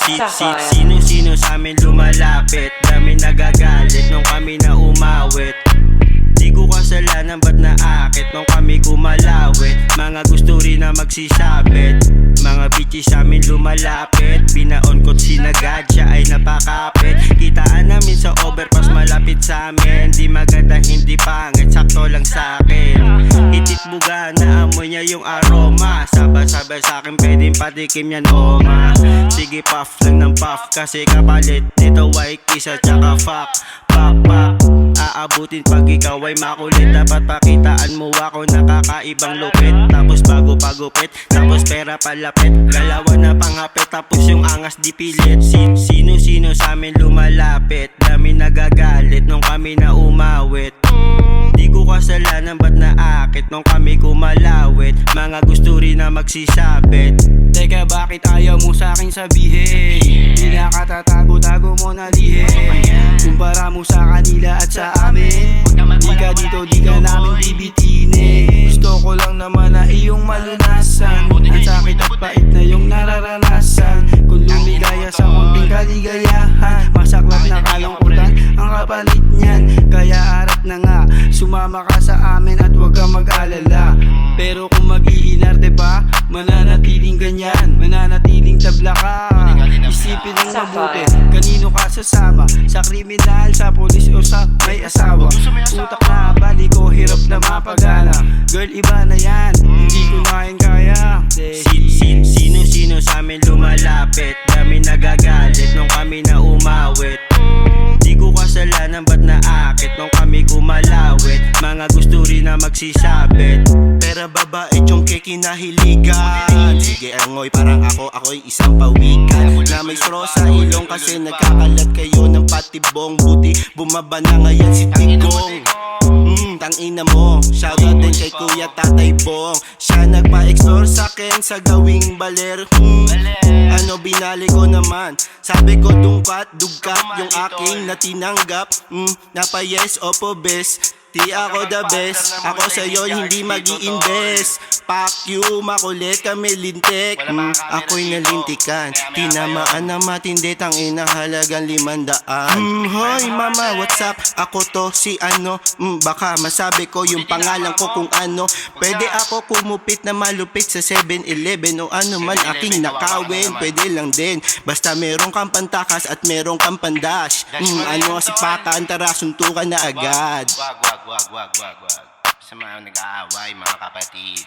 Sino-sino sa amin lumalapit, dami nagagalit nung kami na umawit. Di ko kasalanan ba't naakit nung kami kumalawit. Mga gusto rin na magsisabit, mga bitches sa amin lumalapit. Binaon ko't sinagad, siya ay napakapit. Kitaan namin sa overpass malapit sa amin. Di maganda, hindi pangit, sakto lang sa'kin. Itik buga na amoy niya yung aroma. Sabay-sabay sa'kin pwedeng patikim yan, oma. Sige puff lang ng puff, kasi kapalit nito ay kiss at saka fuck. Pak. Aabutin pag ikaw ay makulit. Dapat pakitaan mo ako nakakaibang lupit. Tapos bago pagupit, tapos pera palapit. Galawan na panghapit, tapos yung angas di pilit. Sino-sino sa amin lumalapit, dami nagagalit nung kami na umawit. Di ko kasalanan ba't naakit nung kami kumalawit. Mga gusto rin na magsisabit. Teka, bakit ayaw mo sa'kin sabihin? Di na katatago-tago mo na lihim. Kumpara mo sa kanila at sa amin. Di ka dito, di ka namin bibitinin. Gusto ko lang naman na iyong malunasan. Ang sakit at pait na yung nararanasan. Kung lumigaya sa munting kaligayahan, masaklap na kalungkutan ang kapalit niyan. Kaya harap na nga, sumama ka sa amin at huwag kang mag-alala. Pero kung mag-iinarte pa, mananatiling ganyan, mananatiling tabla ka. Isipin ng mabuti, kanino ka sasama? Sa kriminal, sa polis o sa may asawa? Utak na bali ko, hirap na mapagana. Girl, iba na yan, hindi ko kaya. Sino-sino sa amin lumalapit, dami nagagalit nung kami na umawit. Di ko kasalanan ba't naakit nung kami kumalawit. Mga gusto rin na magsisabit. Pera babait yung kinahiligan. Sige angoy parang ako'y isang pawikan na may straw sa ilong, kasi nagkakalat kayo ng patibong. Buti bumaba na ngayon si Tigong. Tangina mo, shoutout din kay Kuya Tatay Bong. Siya nagpa-explore sa'kin sa gawing baler. Ano binali ko naman, sabi ko dungkat, dugkat yung aking natinanggap. Napa-yes, opo best, di ako the best. Ako sa'yo hindi mag-i-invest. Fuck you, makulit kami lintik. Ako'y nalintikan, tinamaan na matindi. Tangina halagang 500. Hoy mama, what's up? Ako to si ano. Baka masabi ko yung pangalan ko kung ano. Pwede ako kumupit na malupit sa 7-Eleven o ano man aking nakawin. Pwede lang din, basta meron kang pantakas at meron kang pandash. Ano si pakan, tara suntukan na agad. Wag. Sa mga nag-aaway mga kapatid.